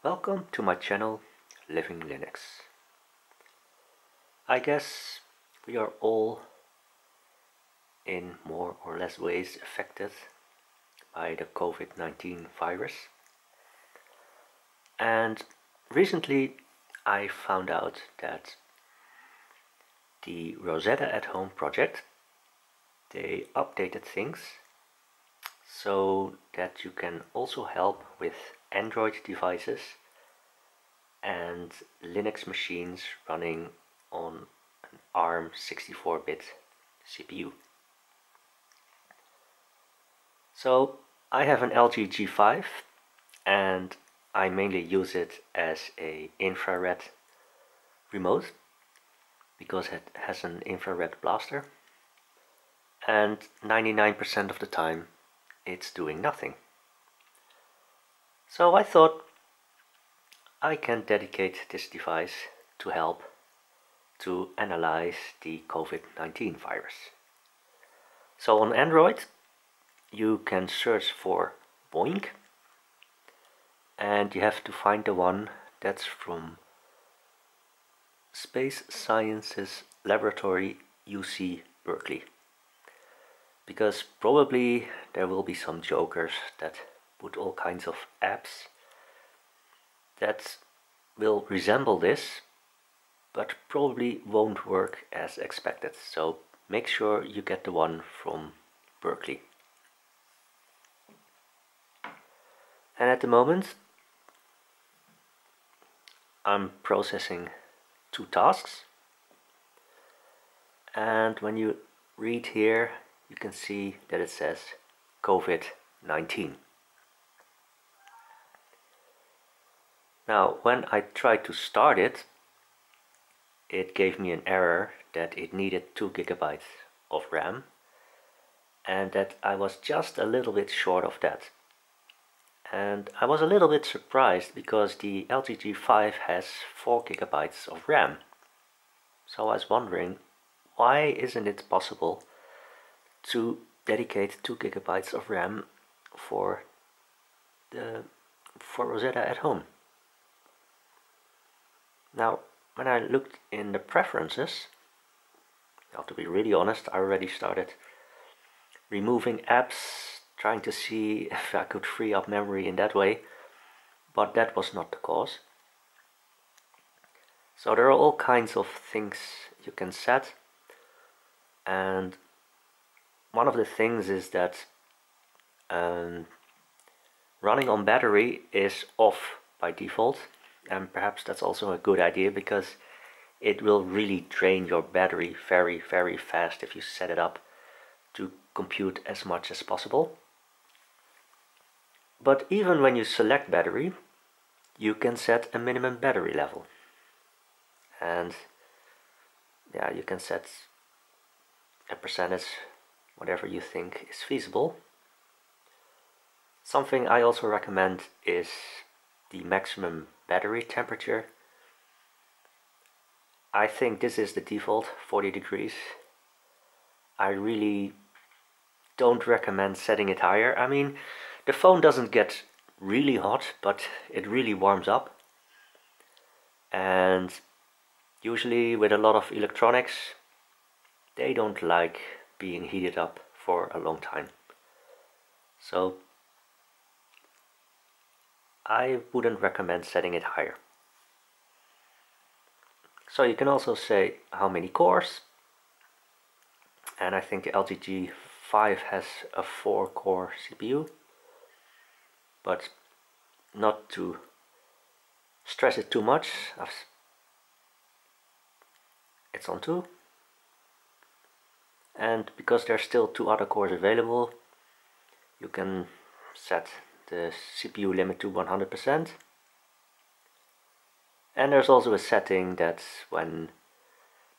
Welcome to my channel, Living Linux. I guess we are all in more or less ways affected by the COVID-19 virus. And recently I found out that the Rosetta at Home project, they updated things so that you can also help with Android devices and Linux machines running on an ARM 64-bit CPU. So I have an LG G5 and I mainly use it as an infrared remote because it has an infrared blaster, and 99% of the time it's doing nothing. So I thought I can dedicate this device to help to analyze the COVID-19 virus. So on Android you can search for BOINC and you have to find the one that's from Space Sciences Laboratory, UC Berkeley, because probably there will be some jokers that put all kinds of apps that will resemble this but probably won't work as expected. So make sure you get the one from Berkeley. And at the moment I'm processing 2 tasks, and when you read here you can see that it says COVID-19. Now when I tried to start it, it gave me an error that it needed 2 GB of RAM and that I was just a little bit short of that. And I was a little bit surprised because the LG G5 has 4 GB of RAM. So I was wondering, why isn't it possible to dedicate 2 GB of RAM for Rosetta at Home? Now, when I looked in the preferences, to be really honest, I already started removing apps, trying to see if I could free up memory in that way, but that was not the cause. So there are all kinds of things you can set, and one of the things is that running on battery is off by default, and perhaps that's also a good idea because it will really drain your battery very fast if you set it up to compute as much as possible. But even when you select battery, you can set a minimum battery level, and yeah, you can set a percentage, whatever you think is feasible. Something I also recommend is the maximum battery temperature. I think this is the default, 40 degrees. I really don't recommend setting it higher. I mean, the phone doesn't get really hot, but it really warms up. And usually with a lot of electronics, they don't like being heated up for a long time. So I wouldn't recommend setting it higher. So you can also say how many cores, and I think the LG G5 has a 4-core CPU, but not to stress it too much, it's on 2. And because there's still 2 other cores available, you can set the CPU limit to 100%. And there's also a setting that when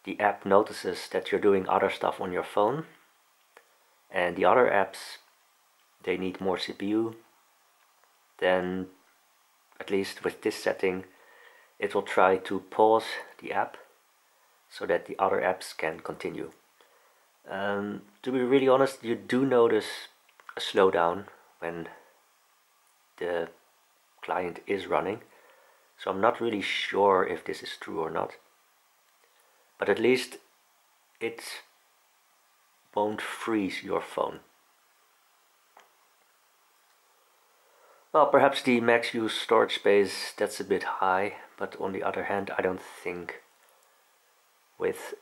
the app notices that you're doing other stuff on your phone and the other apps, they need more CPU, then at least with this setting it will try to pause the app so that the other apps can continue. To be really honest, you do notice a slowdown when the client is running, So I'm not really sure if this is true or not. But at least it won't freeze your phone. Well, perhaps the max use storage space, that's a bit high, but on the other hand, I don't think with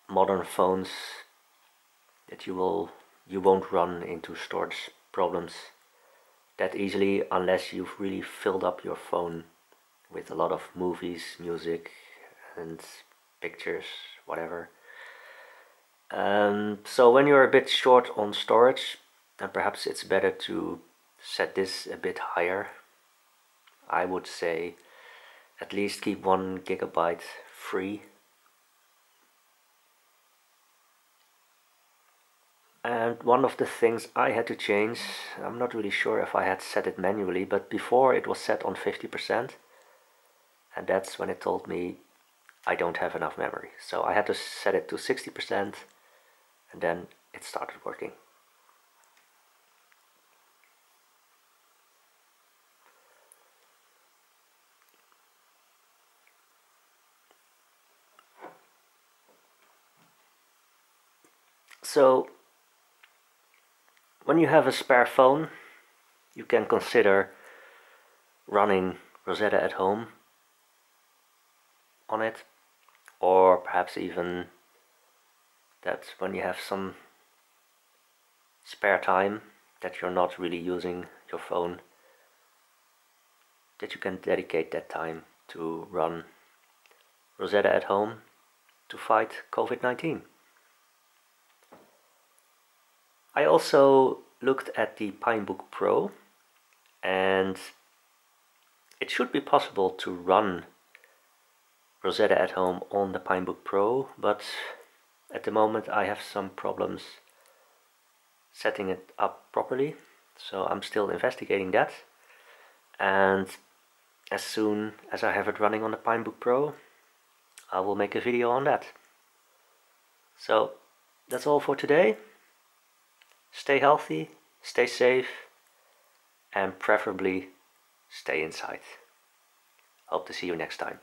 modern phones that you won't run into storage problems that easily unless you've really filled up your phone with a lot of movies, music and pictures, whatever. So when you're a bit short on storage, then perhaps it's better to set this a bit higher. I would say at least keep 1 GB free. And one of the things I had to change, I'm not really sure if I had set it manually, but before it was set on 50%, and that's when it told me I don't have enough memory. So I had to set it to 60%, and then it started working. So when you have a spare phone, you can consider running Rosetta at home on it, or perhaps even that when you have some spare time that you're not really using your phone, that you can dedicate that time to run Rosetta at home to fight COVID-19. I also looked at the Pinebook Pro, and it should be possible to run Rosetta at home on the Pinebook Pro, but at the moment I have some problems setting it up properly, so I'm still investigating that. And as soon as I have it running on the Pinebook Pro, I will make a video on that. So that's all for today. Stay healthy, stay safe, and preferably stay inside. Hope to see you next time.